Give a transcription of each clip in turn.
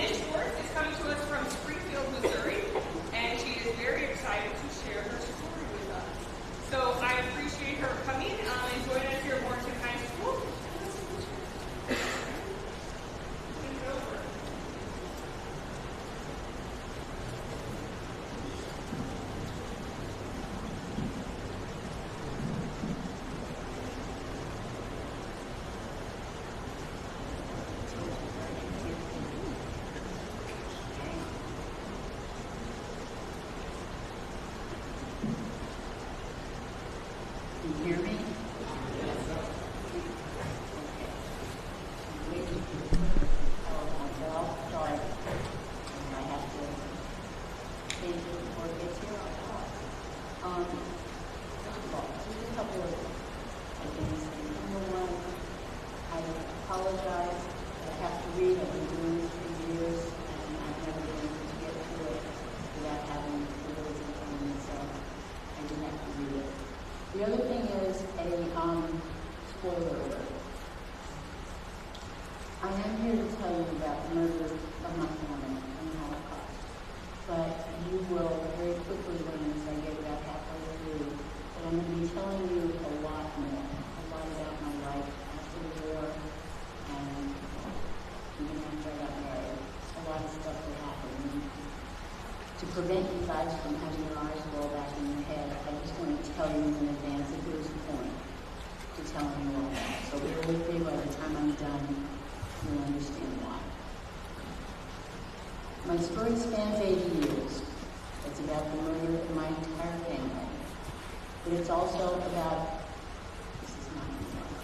Ms. Schwartz is coming to us from Springfield, Missouri, and she is very excited to share her story with us. So I appreciate her coming and joining us here at Warrenton High School. Take it over. Can you hear me? I'll start. I have to change it before it gets here. First of all, just a couple of things. Number one, I apologize. I have to read. I've been doing this for years, and I've never been able to get to it without having the words in front of me, so I do have to read it. The other thing is a spoiler alert. I am here to tell you about the murder of my family in the Holocaust, but you will very quickly learn as I get about halfway through that I'm going to be telling you a lot more, a lot about my life after the war, and even after I got married. A lot of stuff that happened. And to prevent you guys from having your eyes roll back in your head, I just want to tell you in advance that here's the point to telling you all that. So bear with me. By the time I'm done, you'll understand why. My story spans 80 years. It's about the murder of my entire family. But it's also about, this is not enough.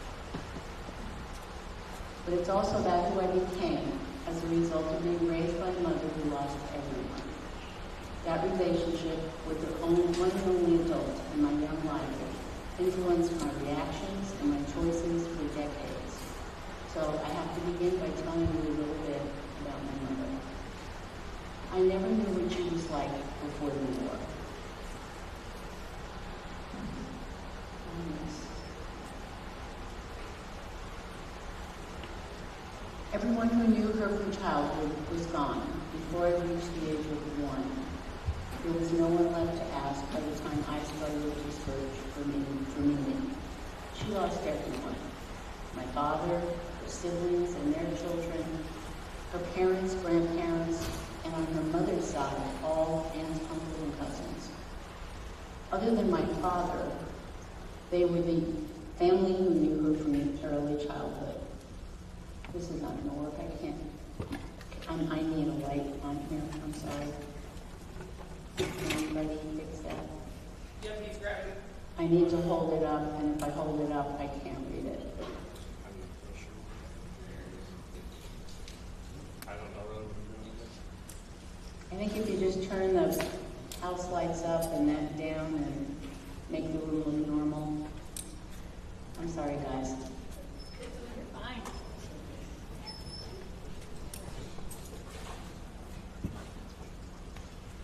But it's also about who I became as a result of being raised by a mother who lost everyone. That relationship with the one and only adult in my young life influenced my reactions and my choices for decades. So I have to begin by telling you a little bit about my mother. I never knew what she was like before the war. Everyone who knew her from childhood was gone before I reached the age of 1. There was no one left to ask by the time I started to search for meaning. She lost everyone. My father, her siblings and their children, her parents, grandparents, and on her mother's side, all aunts, uncles, and cousins. Other than my father, they were the family who knew her from early childhood. This is not going to work. I can't. I need a light on here. I'm sorry. Can anybody fix that? Yep, he's grabbing it. I need to hold it up, and if I hold it up, I can't read it. I think if you just turn the house lights up and that down and make the room look normal. I'm sorry, guys. You're fine.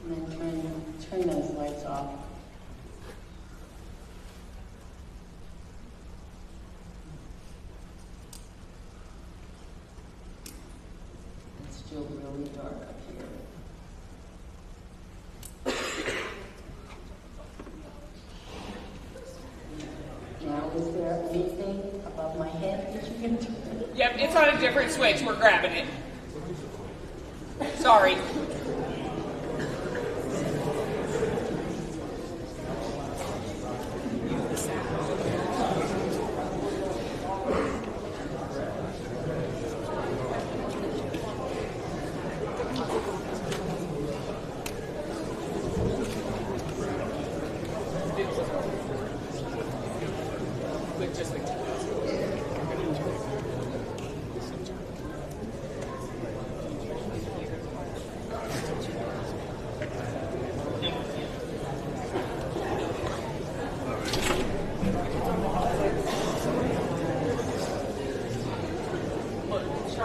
And then turn those lights off. It's still really dark up here. Now, is there anything above my head that you can turn? Yep, it's on a different switch. We're grabbing it. Sorry.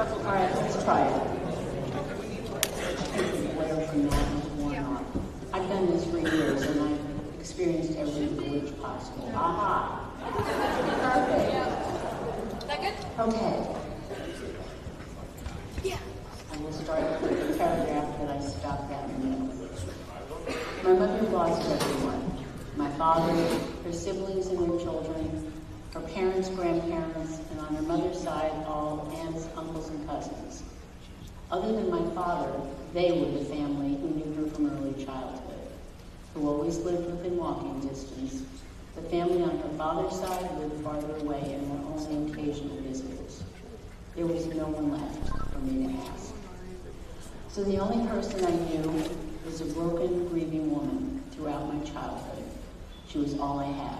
All right, let's try it. Whatever from that is worn off. I've done this for years, and I've experienced every glitch possible. Aha! Perfect. Is that good? Okay. Yeah. I will start with stop that in the middle. My mother lost everyone. My father, her siblings and their children, her parents, grandparents, and on her mother's side, all aunts, uncles, and cousins. Other than my father, they were the family who knew her from early childhood, who always lived within walking distance. The family on her father's side lived farther away and were only occasional visitors. There was no one left for me to ask. So the only person I knew was a broken, grieving woman throughout my childhood. She was all I had.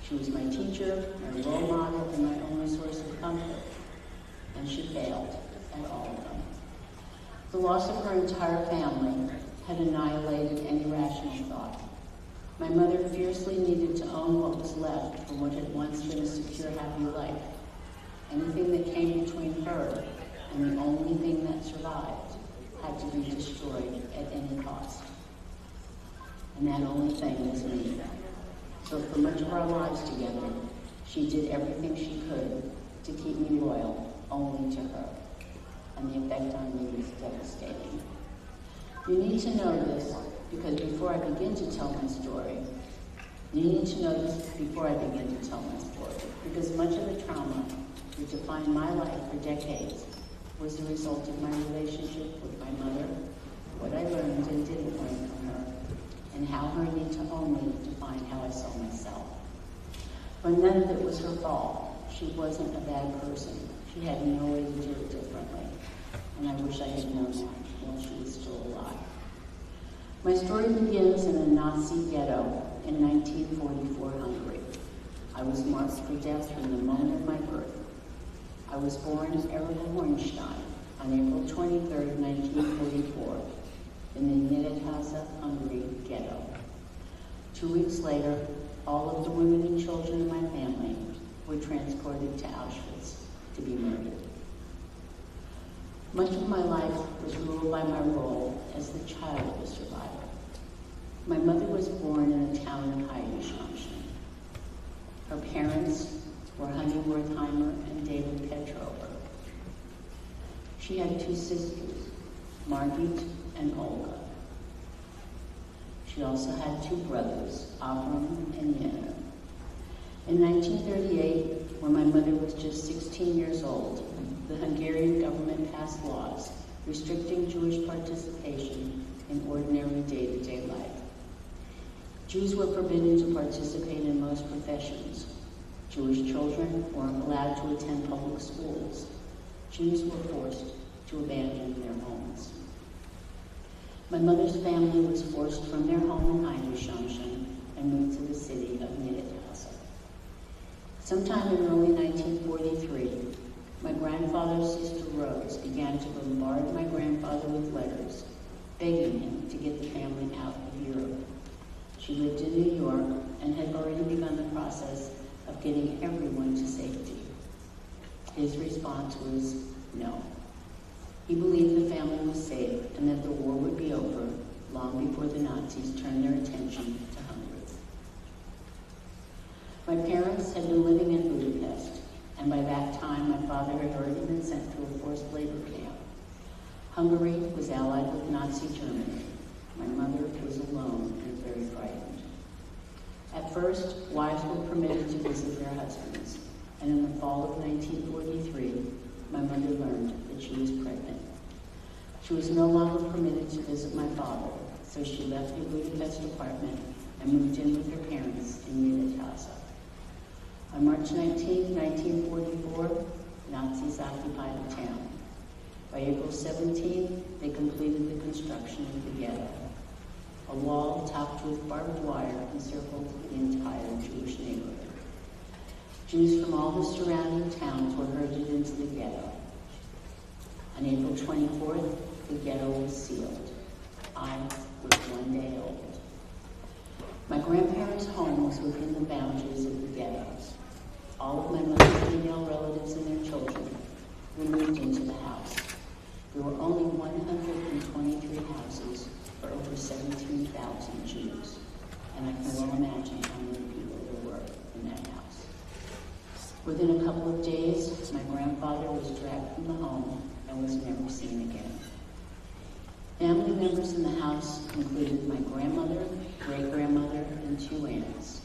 She was my teacher, my role model, and my only source of comfort. And she failed at all of them. The loss of her entire family had annihilated any rational thought. My mother fiercely needed to own what was left from what had once been a secure, happy life. Anything that came between her and the only thing that survived had to be destroyed at any cost. And that only thing was me. So for much of our lives together, she did everything she could to keep me loyal only to her. And the effect on me was devastating. You need to know this because before I begin to tell my story, because much of the trauma that defined my life for decades was the result of my relationship with my mother, what I learned and didn't learn from her, and how her need to own me defined how I saw myself. But none of it was her fault. She wasn't a bad person. She had no way to do it differently. And I wish I had known that while she was still alive. My story begins in a Nazi ghetto in 1944 Hungary. I was marked for death from the moment of my birth. I was born as Erika on April 23, 1944, in the Nyíregyháza, Hungary ghetto. 2 weeks later, all of the women and children in my family were transported to Auschwitz to be murdered. Much of my life was ruled by my role as the child of a survivor. My mother was born in the town of Heidelberg. Her parents were Honey Wertheimer and David Petrover. She had 2 sisters, Margit and Olga. She also had 2 brothers, Avram and Yana. In 1938, when my mother was just 16 years old, the Hungarian government passed laws restricting Jewish participation in ordinary day-to-day life. Jews were forbidden to participate in most professions. Jewish children weren't allowed to attend public schools. Jews were forced to abandon their homes. My mother's family was forced from their home in Heidelberg and moved to the city of Nyíregyháza. Sometime in early 1943, my grandfather's sister Rose began to bombard my grandfather with letters, begging him to get the family out of Europe. She lived in New York and had already begun the process of getting everyone to safety. His response was no. He believed the family was safe and that the war would be over long before the Nazis turned their attention to Hungary. My parents had been living in Budapest, and by that time my father had already been sent to a forced labor camp. Hungary was allied with Nazi Germany. My mother was alone and very frightened. At first, wives were permitted to visit their husbands, and in the fall of 1943, my mother learned that she was pregnant. She was no longer permitted to visit my father, so she left the Budapest apartment and moved in with her parents in Nyíregyháza. On March 19, 1944, Nazis occupied the town. By April 17, they completed the construction of the ghetto. A wall topped with barbed wire encircled the entire Jewish neighborhood. Jews from all the surrounding towns were herded into the ghetto. On April 24th, the ghetto was sealed. I was 1 day old. My grandparents' home was within the boundaries of the ghettos. All of my mother's female relatives and their children were moved into the house. There were only 123 houses for over 17,000 Jews, and I can well imagine how many people there were in that house. Within a couple of days, my grandfather was dragged from the home and was never seen again. Family members in the house included my grandmother, great-grandmother, and 2 aunts.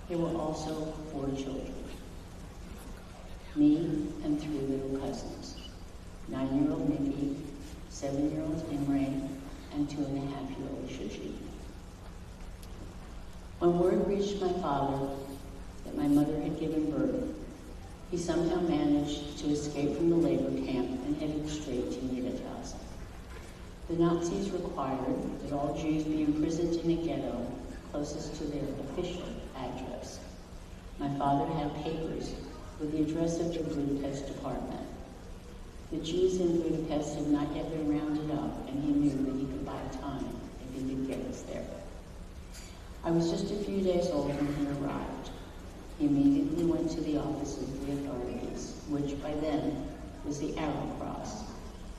There were also 4 children. Me and 3 little cousins, 9-year-old Nikki, 7-year-old Imre, and 2.5-year-old Shuji. When word reached my father that my mother had given birth, he somehow managed to escape from the labor camp and headed straight to Niedertrasse. The Nazis required that all Jews be imprisoned in a ghetto closest to their official address. My father had papers with the address of the Budapest department. The Jews in Budapest had not yet been rounded up, and he knew that he could buy time if he could get us there. I was just a few days old when he arrived. He immediately went to the office of the authorities, which by then was the Arrow Cross,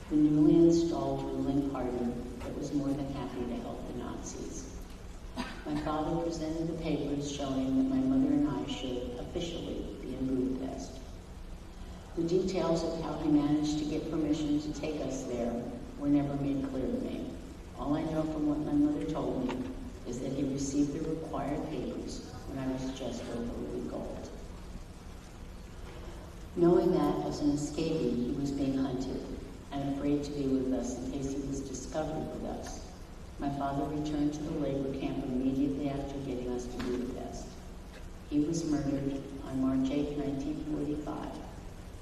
the newly installed ruling party that was more than happy to help the Nazis. My father presented the papers showing that my mother and I should officially be in Budapest. The details of how he managed to get permission to take us there were never made clear to me. All I know from what my mother told me is that he received the required papers when I was just over a week old. Knowing that as an escapee he was being hunted and afraid to be with us in case he was discovered with us, my father returned to the labor camp immediately after getting us to Budapest. He was murdered on March 8, 1945,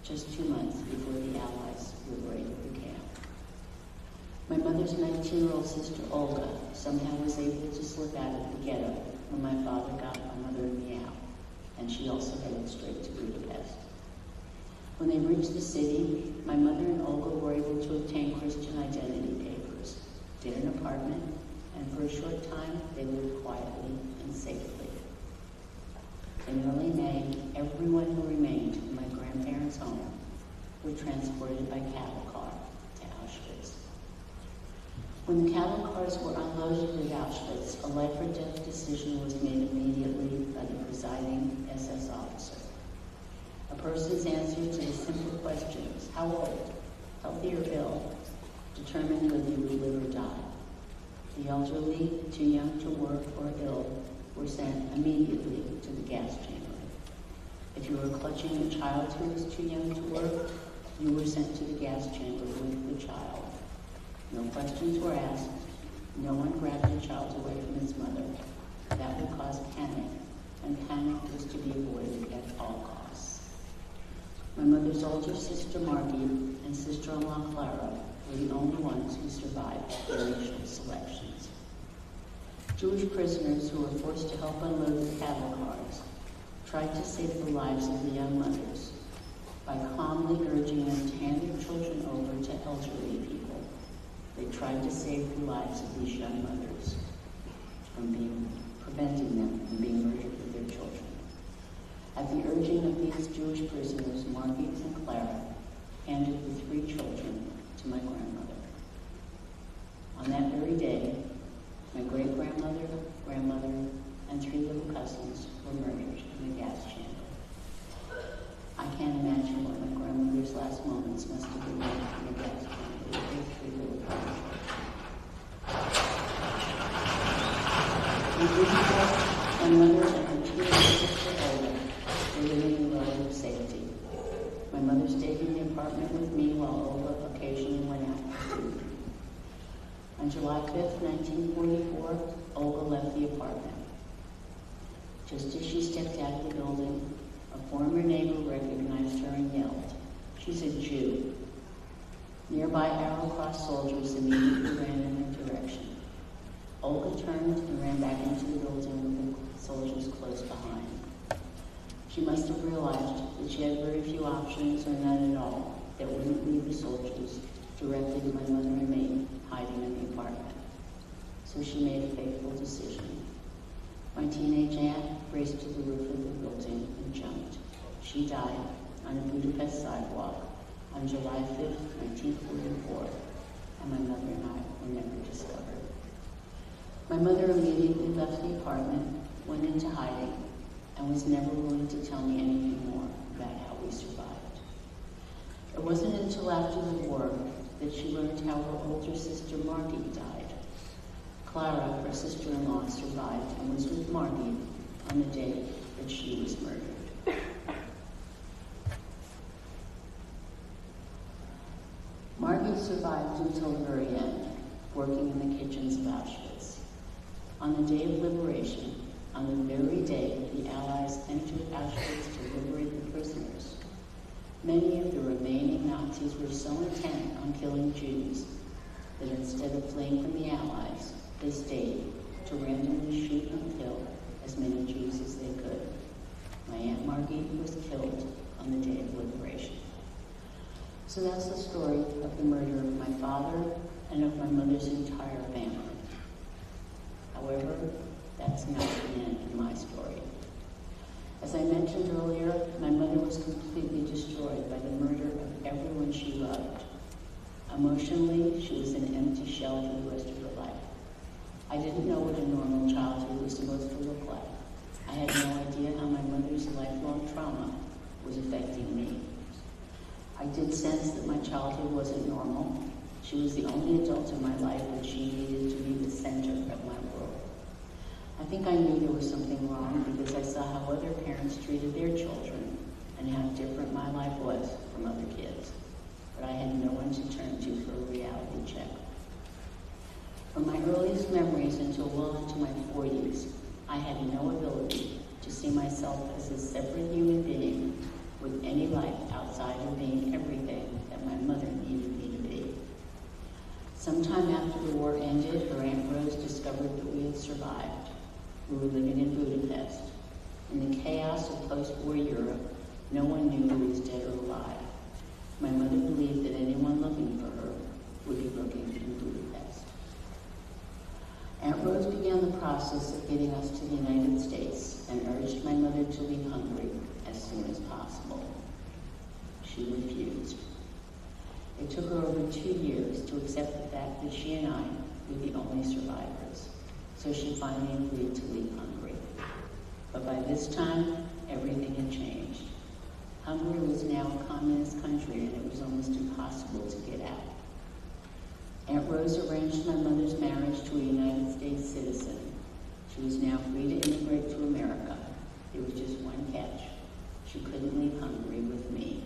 just 2 months before the Allies liberated the camp. My mother's 19-year-old sister Olga somehow was able to slip out of the ghetto when my father got my mother and me out, and she also headed straight to Budapest. When they reached the city, my mother and Olga were able to obtain Christian identity papers, get an apartment, and for a short time they lived quietly and safely. In early May, everyone who remained in my grandparents' home were transported by cattle car to Auschwitz. When the cattle cars were unloaded at Auschwitz, a life or death decision was made immediately by the presiding SS officer. A person's answer to the simple questions, how old, healthy or ill, determined whether you would live or die. The elderly, too young to work or ill, were sent immediately to the gas chamber. If you were clutching a child who was too young to work, you were sent to the gas chamber with the child. No questions were asked. No one grabbed the child away from its mother. That would cause panic, and panic was to be avoided at all costs. My mother's older sister Margie and sister-in-law Clara were the only ones who survived the initial selections. Jewish prisoners who were forced to help unload the cattle cars tried to save the lives of the young mothers by calmly urging them to hand their children over to elderly people. They tried to save the lives of these young mothers from preventing them from being murdered with their children. At the urging of these Jewish prisoners, Margie and Clara handed the 3 children to my grandmother. On that very day, my great-grandmother, grandmother, and 3 little cousins were murdered in the gas chamber. I can't imagine what my grandmother's last moments must have been like in the gas chamber with those 3 little cousins. In Budapest, my mother and her teenage sister Olga were living in relative safety. My mother stayed in the apartment with me while Olga occasionally went out for food. On July 5th, 1944, Olga left the apartment. Just as she stepped out of the building, a former neighbor recognized her and yelled, "She's a Jew." Nearby Arrow Cross soldiers immediately ran in her direction. Olga turned and ran back into the building with the soldiers close behind. She must have realized that she had very few options, or none at all, that wouldn't leave the soldiers directly to my mother and me hiding in the apartment. So she made a fateful decision. My teenage aunt raced to the roof of the building and jumped. She died on a Budapest sidewalk on July 5th, 1944, and my mother and I were never discovered. My mother immediately left the apartment, went into hiding, and was never willing to tell me anything more about how we survived. It wasn't until after the war that she learned how her older sister Margie died. Clara, her sister-in-law, survived and was with Margie on the day that she was murdered. Margie survived until the very end, working in the kitchens of Auschwitz. On the day of liberation, on the very day that the Allies entered Auschwitz to liberate the prisoners, many of the remaining Nazis were so intent on killing Jews that instead of fleeing from the Allies, they stayed to randomly shoot and kill as many Jews as they could. My Aunt Margie was killed on the day of liberation. So that's the story of the murder of my father and of my mother's entire family. However, that's not the end of my story. As I mentioned earlier, my mother was completely destroyed by the murder of everyone she loved. Emotionally, she was an empty shell for the rest of her life. I didn't know what a normal childhood was supposed to look like. I had no idea how my mother's lifelong trauma was affecting me. I did sense that my childhood wasn't normal. She was the only adult in my life that she needed to be the center of my world. I think I knew there was something wrong because I saw how other parents treated their children and how different my life was from other kids. But I had no one to turn to for a reality check. From my earliest memories until well into my 40s, I had no ability to see myself as a separate human being with any life outside of being everything that my mother needed me to be. Sometime after the war ended, her Aunt Rose discovered that we had survived. We were living in Budapest. In the chaos of post-war Europe, no one knew who was dead or alive. My mother believed that anyone looking for her would be looking in Budapest. Aunt Rose began the process of getting us to the United States and urged my mother to leave Hungary as soon as possible. She refused. It took her over 2 years to accept the fact that she and I were the only survivors. So she finally agreed to leave Hungary. But by this time, everything had changed. Hungary was now a communist country and it was almost impossible to get out. Aunt Rose arranged my mother's marriage to a United States citizen. She was now free to immigrate to America. There was just one catch. She couldn't leave Hungary with me.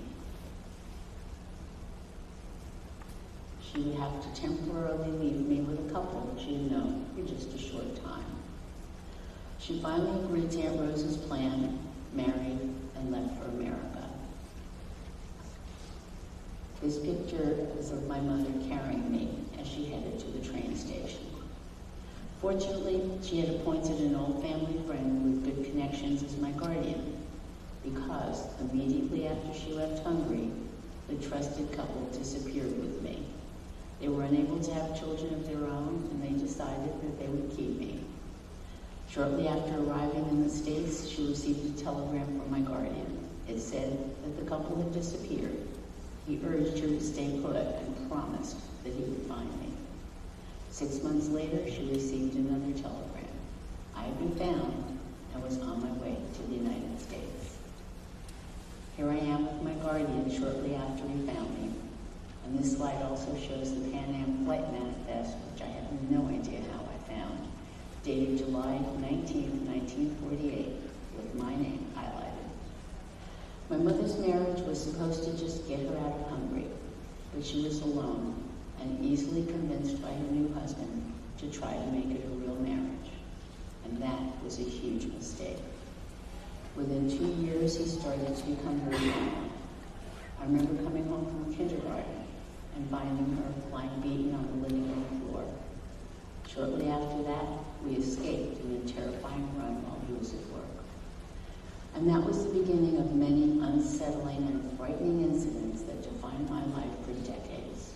She would have to temporarily leave me with a couple that she had known for just a short time. She finally agreed to Aunt Rose's plan, married, and left for America. This picture is of my mother carrying me as she headed to the train station. Fortunately, she had appointed an old family friend with good connections as my guardian, because immediately after she left Hungary, the trusted couple disappeared with me. They were unable to have children of their own, and they decided that they would keep me. Shortly after arriving in the States, she received a telegram from my guardian. It said that the couple had disappeared. He urged her to stay put and promised that he would find me. 6 months later, she received another telegram. I had been found and was on my way to the United States. Here I am with my guardian shortly after he found me. And this slide also shows the Pan Am Flight Manifest, which I have no idea how I found, dated July 19, 1948, with my name highlighted. My mother's marriage was supposed to just get her out of Hungary, but she was alone and easily convinced by her new husband to try to make it a real marriage. And that was a huge mistake. Within 2 years, he started to become very violent. I remember coming home from kindergarten and finding her lying beaten on the living room floor. Shortly after that, we escaped in a terrifying run while he was at work. And that was the beginning of many unsettling and frightening incidents that defined my life for decades.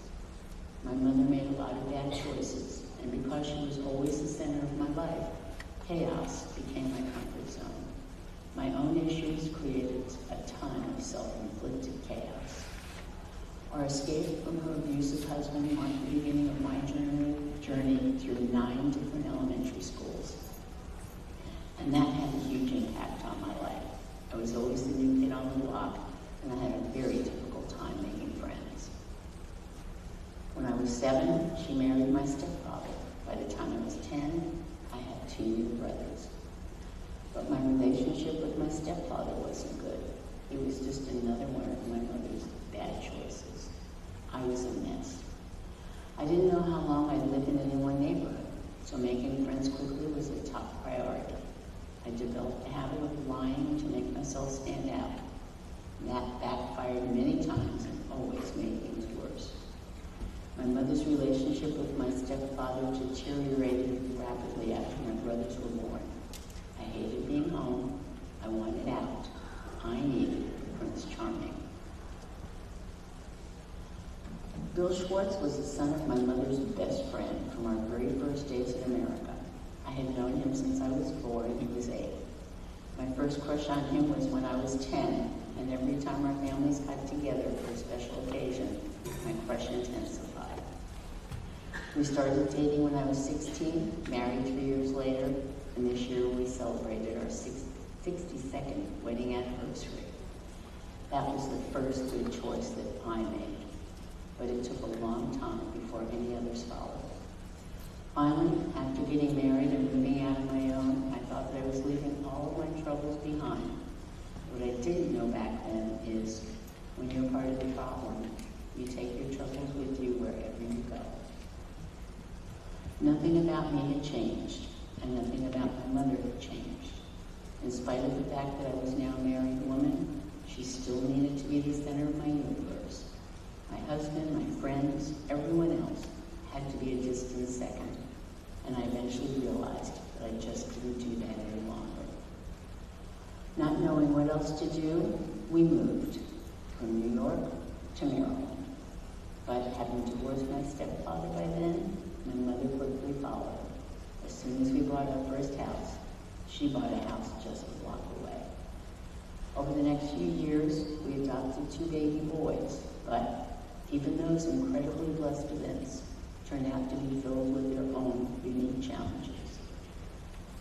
My mother made a lot of bad choices, and because she was always the center of my life, chaos became my comfort zone. My own issues created a ton of self-inflicted chaos. Our escape from her abusive husband marked the beginning of my journey through 9 different elementary schools. And that had a huge impact on my life. I was always the new kid on the block, and I had a very difficult time making friends. By the time I was 10, I had 2 new brothers. But my relationship with my stepfather wasn't good. He was just another one of my mother's bad choices. I was a mess. I didn't know how long I'd live in any one neighborhood, so making friends quickly was a top priority. I developed a habit of lying to make myself stand out. That backfired many times and always made things worse. My mother's relationship with my stepfather deteriorated rapidly after my brothers were born. I hated being home. I wanted out. I needed Prince Charming. Bill Schwartz was the son of my mother's best friend from our very first days in America. I had known him since I was 4 and he was 8. My first crush on him was when I was 10, and every time our families got together for a special occasion, my crush intensified. We started dating when I was 16, married 3 years later, and this year we celebrated our 62nd wedding anniversary. That was the first good choice that I made, but it took a long time before any others followed. Finally, after getting married and moving out on my own, I thought that I was leaving all of my troubles behind. What I didn't know back then is when you're part of the problem, you take your troubles with you wherever you go. Nothing about me had changed, and nothing about my mother had changed. In spite of the fact that I was now a married woman, she still needed to be the center of my universe. My husband, my friends, everyone else had to be a distant second, and I eventually realized that I just couldn't do that any longer. Not knowing what else to do, we moved from New York to Maryland. But having divorced my stepfather by then, my mother quickly followed. As soon as we bought our first house, she bought a house just a block away. Over the next few years, we adopted 2 baby boys, but even those incredibly blessed events turned out to be filled with their own unique challenges.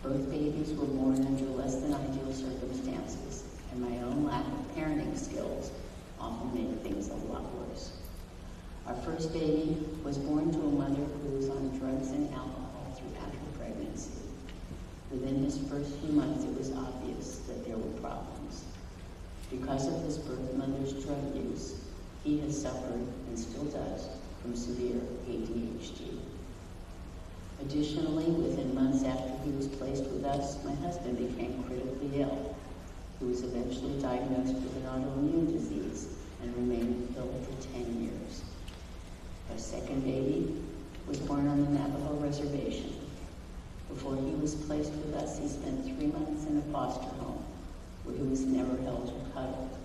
Both babies were born under less than ideal circumstances, and my own lack of parenting skills often made things a lot worse. Our first baby was born to a mother who was on drugs and alcohol throughout her pregnancy. Within his first few months, it was obvious that there were problems. Because of his birth mother's drug use, he has suffered, and still does, from severe ADHD. Additionally, within months after he was placed with us, my husband became critically ill. He was eventually diagnosed with an autoimmune disease and remained ill for 10 years. Our second baby was born on the Navajo reservation. Before he was placed with us, he spent 3 months in a foster home where he was never held or cuddled.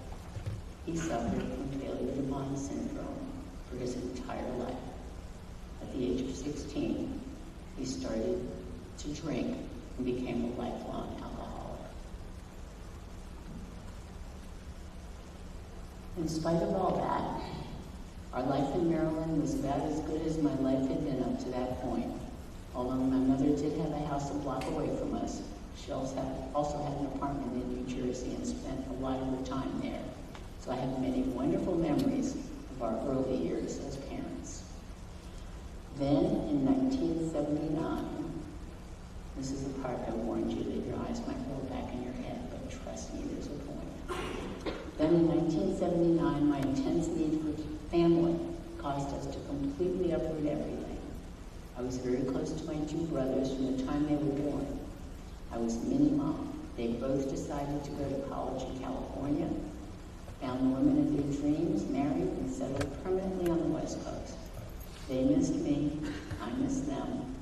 He suffered from failure to bond syndrome for his entire life. At the age of 16, he started to drink and became a lifelong alcoholic. In spite of all that, our life in Maryland was about as good as my life had been up to that point. Although my mother did have a house a block away from us, she also had an apartment in New Jersey and spent a lot of her time there. So I have many wonderful memories of our early years as parents. Then, in 1979, this is the part I warned you that your eyes might roll back in your head, but trust me, there's a point. Then in 1979, my intense need for family caused us to completely uproot everything. I was very close to my 2 brothers from the time they were born. I was mini-mom. They both decided to go to college in California, found the woman of their dreams, married, and settled permanently on the West Coast. They missed me. I missed them.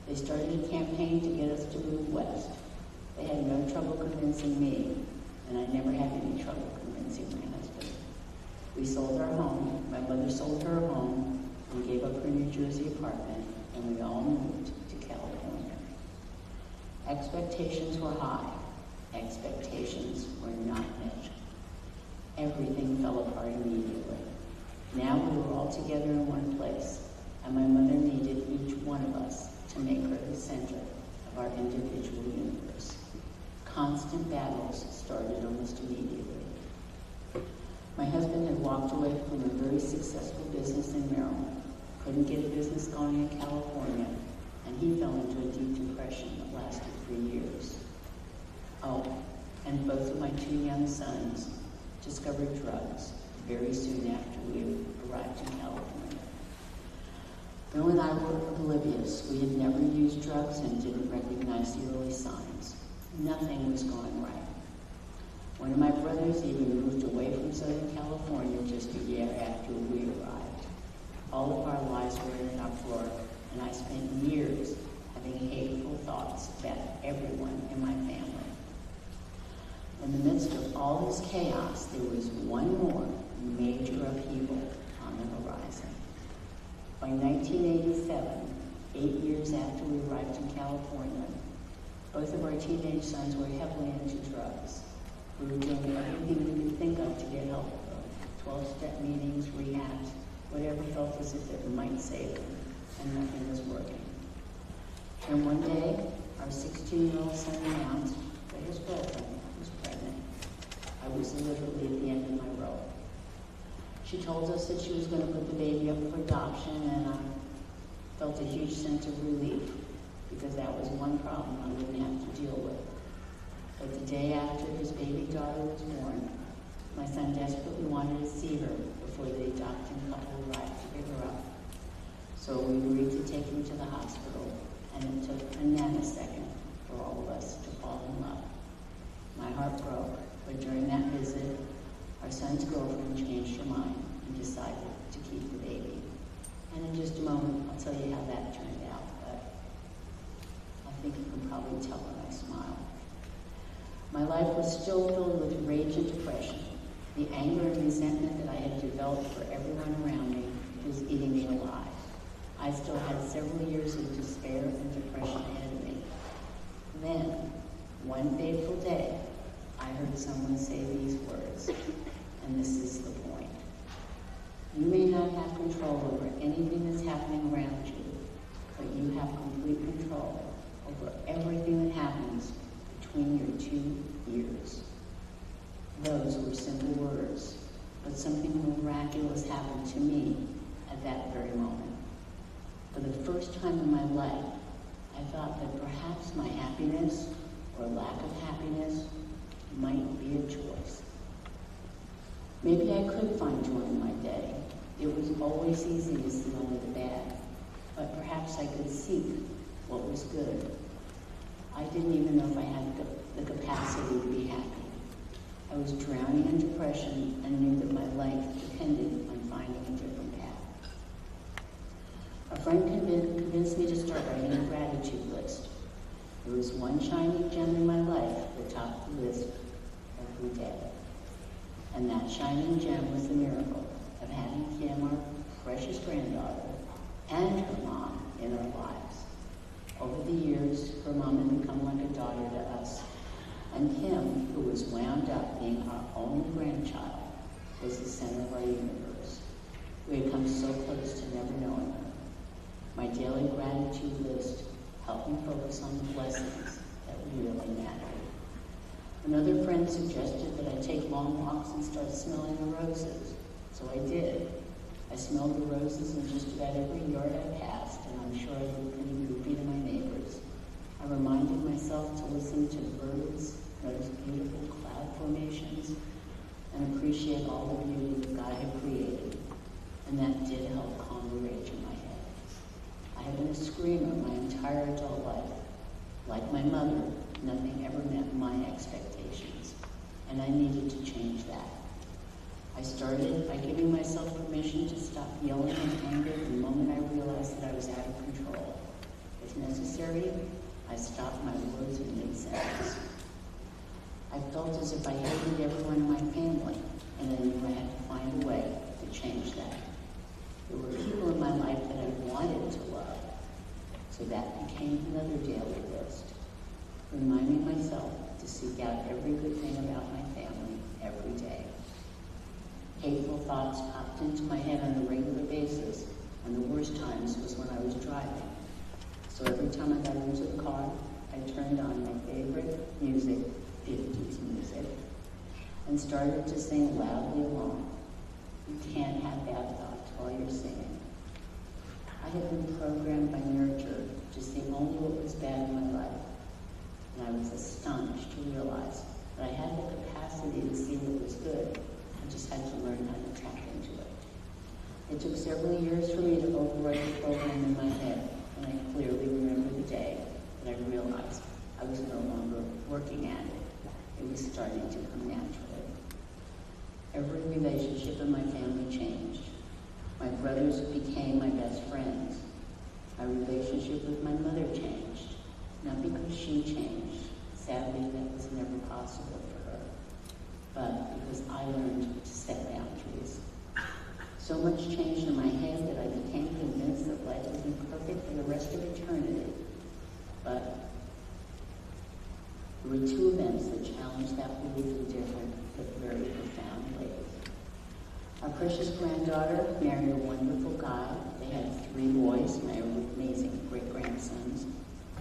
They started a campaign to get us to move west. They had no trouble convincing me, and I never had any trouble convincing my husband. We sold our home. My mother sold her home and gave up her New Jersey apartment, and we all moved to California. Expectations were high. Expectations were not met. Everything fell apart immediately. Now we were all together in one place, and my mother needed each one of us to make her the center of our individual universe. Constant battles started almost immediately. My husband had walked away from a very successful business in Maryland, couldn't get a business going in California, and he felt discovered drugs very soon after we arrived in California. Bill and I were oblivious. We had never used drugs and didn't recognize the early signs. Nothing was going right. One of my brothers even moved away from Southern California just a year after we arrived. All of our lives were in an uproar, and I spent years having hateful thoughts about everyone in my family. In the midst of all this chaos, there was one more major upheaval on the horizon. By 1987, 8 years after we arrived in California, both of our teenage sons were heavily into drugs. We were doing everything we could think of to get help, 12-step meetings, rehabs, whatever felt as if it might save them, and nothing was working. And one day, our 16-year-old son announced that his girlfriend was pregnant. I was literally at the end of my rope. She told us that she was going to put the baby up for adoption, and I felt a huge sense of relief because that was one problem I wouldn't have to deal with. But the day after his baby daughter was born, my son desperately wanted to see her before the adopting couple arrived to pick her up. So we agreed to take him to the hospital, and it took a nanosecond for all of us to fall in love. My heart broke, but during that visit, our son's girlfriend changed her mind and decided to keep the baby. And in just a moment, I'll tell you how that turned out, but I think you can probably tell when I smile. My life was still filled with rage and depression. The anger and resentment that I had developed for everyone around me was eating me alive. I still had several years of despair and depression ahead of me. Then, one fateful day, I heard someone say these words, and this is the point. You may not have control over anything that's happening around you, but you have complete control over everything that happens between your 2 ears. Those were simple words, but something miraculous happened to me at that very moment. For the first time in my life, I thought that perhaps my happiness or lack of happiness might be a choice. Maybe I could find joy in my day. It was always easy to see only the bad, but perhaps I could seek what was good. I didn't even know if I had the capacity to be happy. I was drowning in depression and knew that my life depended on finding a different path. A friend convinced me to start writing a gratitude list. There was one shining gem in my life that topped the list every day. And that shining gem was the miracle of having Kim, our precious granddaughter, and her mom in our lives. Over the years, her mom had become like a daughter to us. And Kim, who was wound up being our only grandchild, was the center of our universe. We had come so close to never knowing her. My daily gratitude list helped me focus on the blessings that really mattered. Another friend suggested that I take long walks and start smelling the roses. So I did. I smelled the roses in just about every yard I passed, and I'm sure I looked pretty goofy to my neighbors. I reminded myself to listen to birds, notice beautiful cloud formations, and appreciate all the beauty that God had created. And that did help calm the rage in my head. I had been a screamer my entire adult life. Like my mother, nothing ever met my expectations, and I needed to change that. I started by giving myself permission to stop yelling in anger the moment I realized that I was out of control. If necessary, I stopped my words in mid-sentence. I felt as if I hated everyone in my family, and I knew I had to find a way to change that. There were people in my life that I wanted to love, so that became another daily list, reminding myself to seek out every good thing about my family every day. Hateful thoughts popped into my head on a regular basis, and the worst times was when I was driving. So every time I got into the car, I turned on my favorite music, 50s music, and started to sing loudly along. You can't have bad thoughts while you're singing. I had been programmed by nurture to see only what was bad in my life, and I was astonished to realize that I had the capacity to see what was good relationship with my mother changed. Not because she changed. Sadly, that was never possible for her. But because I learned to set boundaries. So much changed in my head that I became convinced that life would be perfect for the rest of eternity. But there were two events that challenged that belief in different but very profound ways. Our precious granddaughter married a wonderful guy. They had 3 boys, my amazing great-grandsons,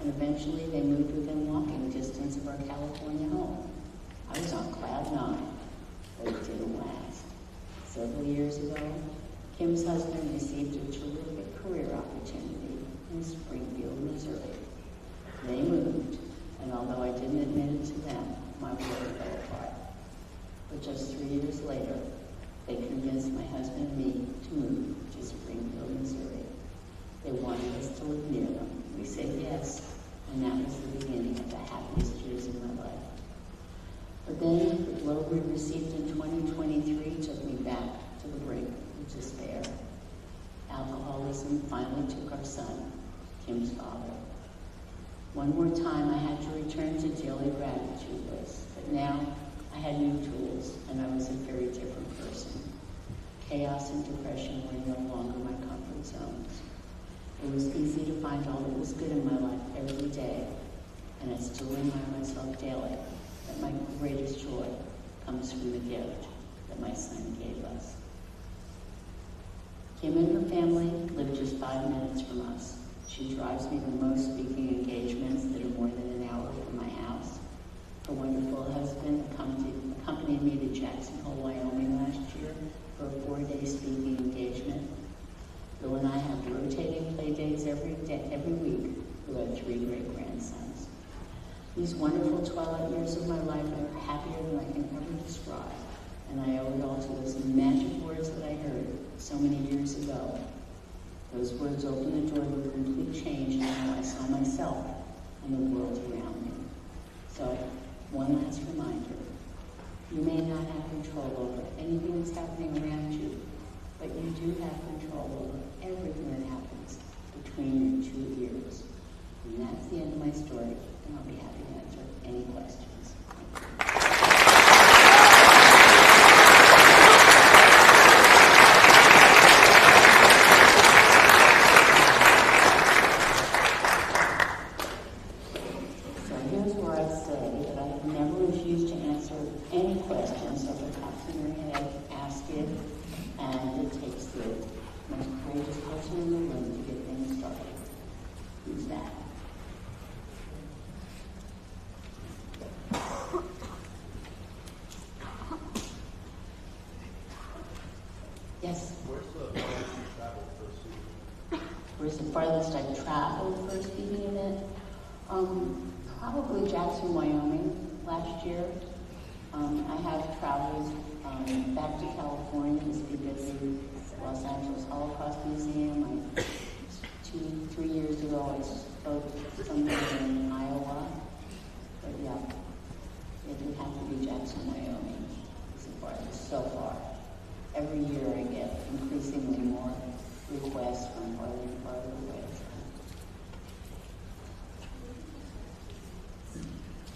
and eventually they moved within walking distance of our California home. I was on cloud 9, but it didn't last. Several years ago, Kim's husband received a terrific career opportunity in Springfield, Missouri. They moved, and although I didn't admit it to them, my world fell apart. But just 3 years later, they convinced my husband and me to move to Springfield, Missouri. They wanted us to live near them. We said yes, and that was the beginning of the happiest years of my life. But then the blow we received in 2023 took me back to the brink of despair. Alcoholism finally took our son, Kim's father. One more time I had to return to daily gratitude lists, but now I had new tools, and I was a very different person. Chaos and depression were no longer my comfort zones. It was easy to find all that was good in my life every day, and I still remind myself daily that my greatest joy comes from the gift that my son gave us. Kim and her family live just 5 minutes from us. She drives me to most speaking engagements that are more than an hour from my house. Her wonderful husband accompanied me to Jackson Hole, Wyoming last year for a 4-day speaking engagement. Bill and I have rotating play dates every week who have 3 great-grandsons. These wonderful twilight years of my life are happier than I can ever describe, and I owe it all to those magic words that I heard so many years ago. Those words opened the door to a complete change in how I saw myself and the world around me. So, one last reminder. You may not have control over anything that's happening around you, but you do have control over everything that happens between your 2 ears. And that's the end of my story, and I'll be happy to answer any questions. So here's where I say that I never refuse to answer any questions that the top of your head ask it, and it takes the most courageous person in the room to get things started. Who's that? Yes? Where's the farthest you traveled for a speaking? Where's the farthest I've traveled for a speaking event? Probably Jackson, Wyoming last year. I have traveled back to California to speak at the Los Angeles Holocaust Museum. 2-3 years ago I spoke somewhere in Iowa. But yeah, it would have to be Jackson, Wyoming so far. Every year I get increasingly more requests from farther and farther away.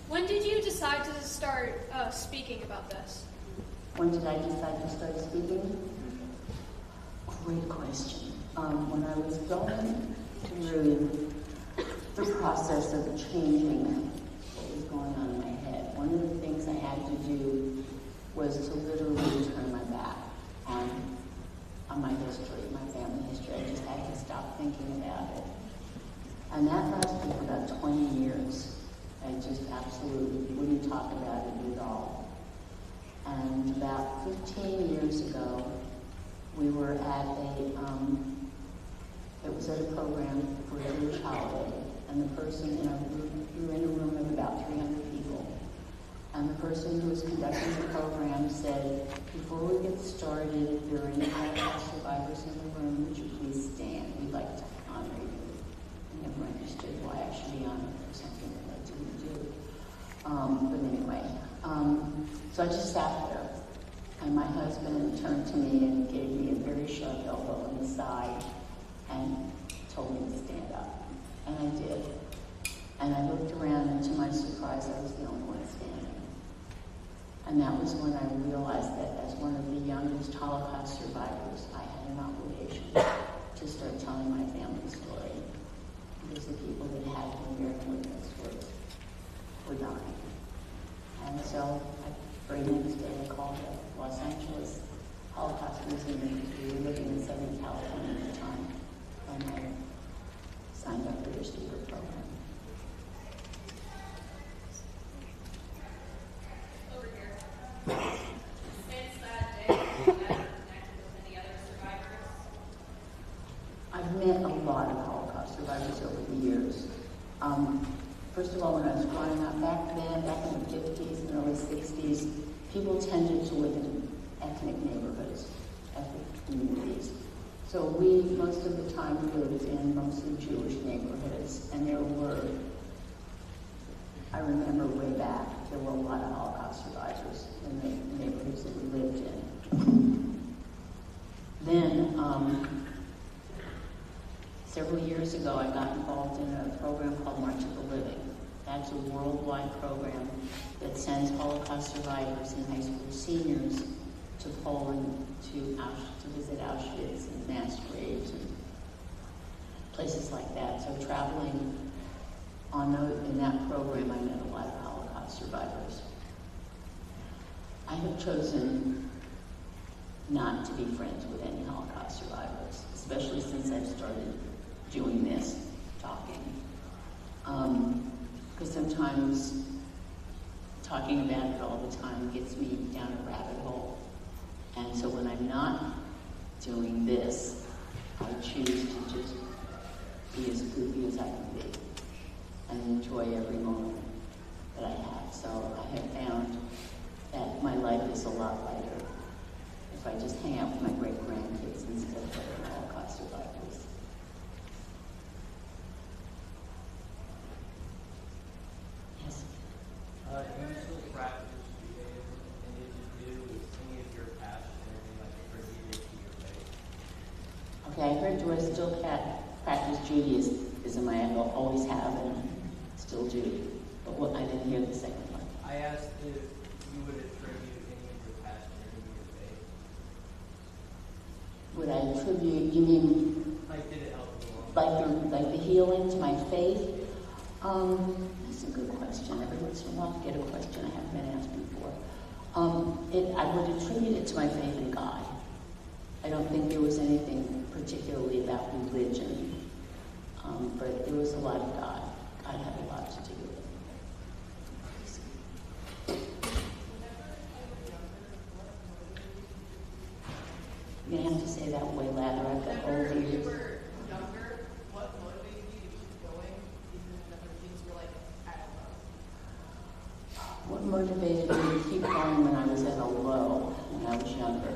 When did you decide to start speaking about this? When did I decide to start speaking? Great question. When I was going through the process of changing what was going on in my head, one of the things I had to do was to literally turn my back on my history, my family history. I just had to stop thinking about it. And that lasted for about 20 years. I just absolutely wouldn't talk about it at all. And about 15 years ago, we were at it was at a program for a Jewish holiday, and the person we were in a room of about 300 people, and the person who was conducting the program said, before we get started, if there are any Holocaust survivors in the room, would you please stand? We'd like to honor you. I never understood why I should be honored for something that I didn't do. But anyway, so I just sat there, and my husband turned to me and gave me a very sharp elbow on the side and told me to stand up. And And that was when I realized that as one of the youngest Holocaust survivors, I had an obligation to start telling my family story. Because the people that had been bearing witness were dying. And so, very next day, I called the Los Angeles Holocaust Museum. We were living in Southern California at the time, and I signed up for their speaker program. Over here. Since that day, have you ever connected with any other survivors? I've met a lot of Holocaust survivors over the years. First of all, when I was growing up back then, back in the 50s and early 60s, people tended to live in ethnic neighborhoods, ethnic communities. So we, most of the time, lived in mostly Jewish neighborhoods, and there were, I remember way back, there were a lot of Holocaust survivors in the neighborhoods that we lived in. Then, several years ago, I got involved in a program called March of the Living. That's a worldwide program that sends Holocaust survivors and high school seniors to Poland to visit Auschwitz and mass graves and places like that. So traveling in that program, I met a lot of Holocaust survivors. I have chosen not to be friends with any Holocaust survivors, especially since I've started doing this, talking. Because sometimes talking about it all the time gets me down a rabbit hole. And so when I'm not doing this, I choose to just be as goofy as I can be and enjoy every moment that I have. So I have found that my life is a lot lighter if I just hang out with my great-grandkids instead of other Holocaust survivors. Yes? Do you still practice Judaism, and if you do, is any of your passion or anything like attributed to your faith? Okay, I heard, do I still practice Judaism? I always have and still do. But what, I didn't hear the second one. I asked if you would attribute any of your passion or any of your faith. Would I attribute, you mean Like, did it help you along? like the healing to my faith? That's a good question. Every once in a while I get a question I haven't been asked before. I would attribute it to my faith in God. I don't think there was anything particularly about religion, but there was a lot of God. God had a lot to do with it. You're going to have to say that way louder. I've got old Whenever you ears. were younger, what motivated you to keep going, even when things were like, I don't know? What motivated me to keep going when I was at a low, when I was younger?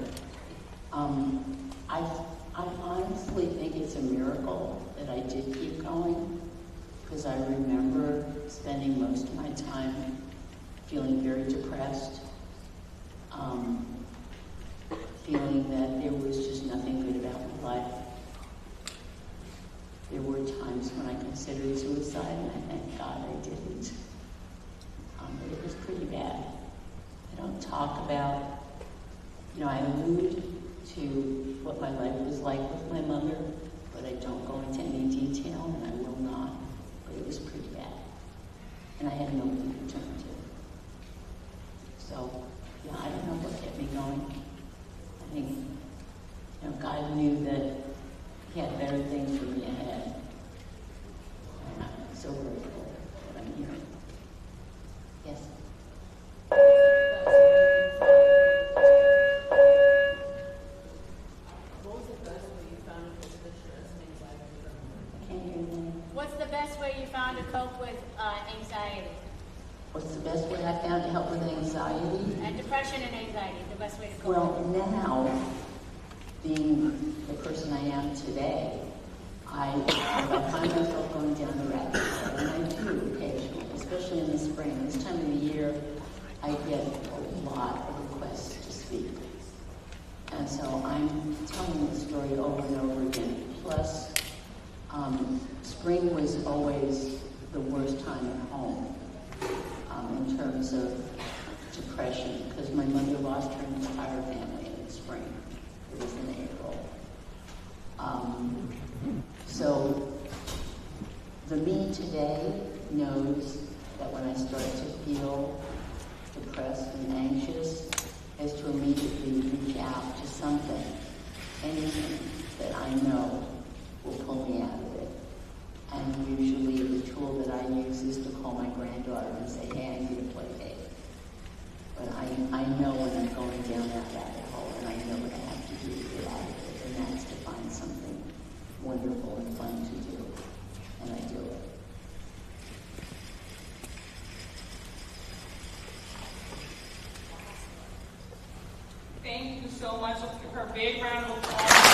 I honestly think it's a miracle that I did keep going, because I remember spending most of my time feeling very depressed, feeling that there was just nothing good about my life. There were times when I considered suicide, and I thank God I didn't. But it was pretty bad. I don't talk about, I allude to what my life was like with my mother, but I don't go into any detail, and I will not. But it was pretty bad. And I had nobody to turn to. So, I don't know what kept me going. I think, God knew that He had better things for me ahead. And I'm so grateful that I'm here. Yes? What was the best way you found to cope with stress and anxiety? I can't hear you. What's the best way you found to cope with anxiety? What's the best way I found to help with anxiety? And depression and anxiety, the best way to cope Well, with it. now, being the person I am today, I find myself going down the rabbit hole, and I do occasionally, especially in the spring. This time of the year, I get a lot of requests to speak. And so I'm telling the story over and over again. Plus, spring was always the worst time at home in terms of depression because my mother lost her entire family in the spring. It was in April. So the me today knows that when I start to feel depressed and anxious, is to immediately reach out to something, anything that I know will pull me out of it. And usually the tool that I use is to call my granddaughter and say, hey, I need a play date. But I know when I'm going down that rabbit hole, and I know what I have to do to get out of it, and that's to find something wonderful and fun to do. And I do it. Thank you so much. Let's give her a big round of applause.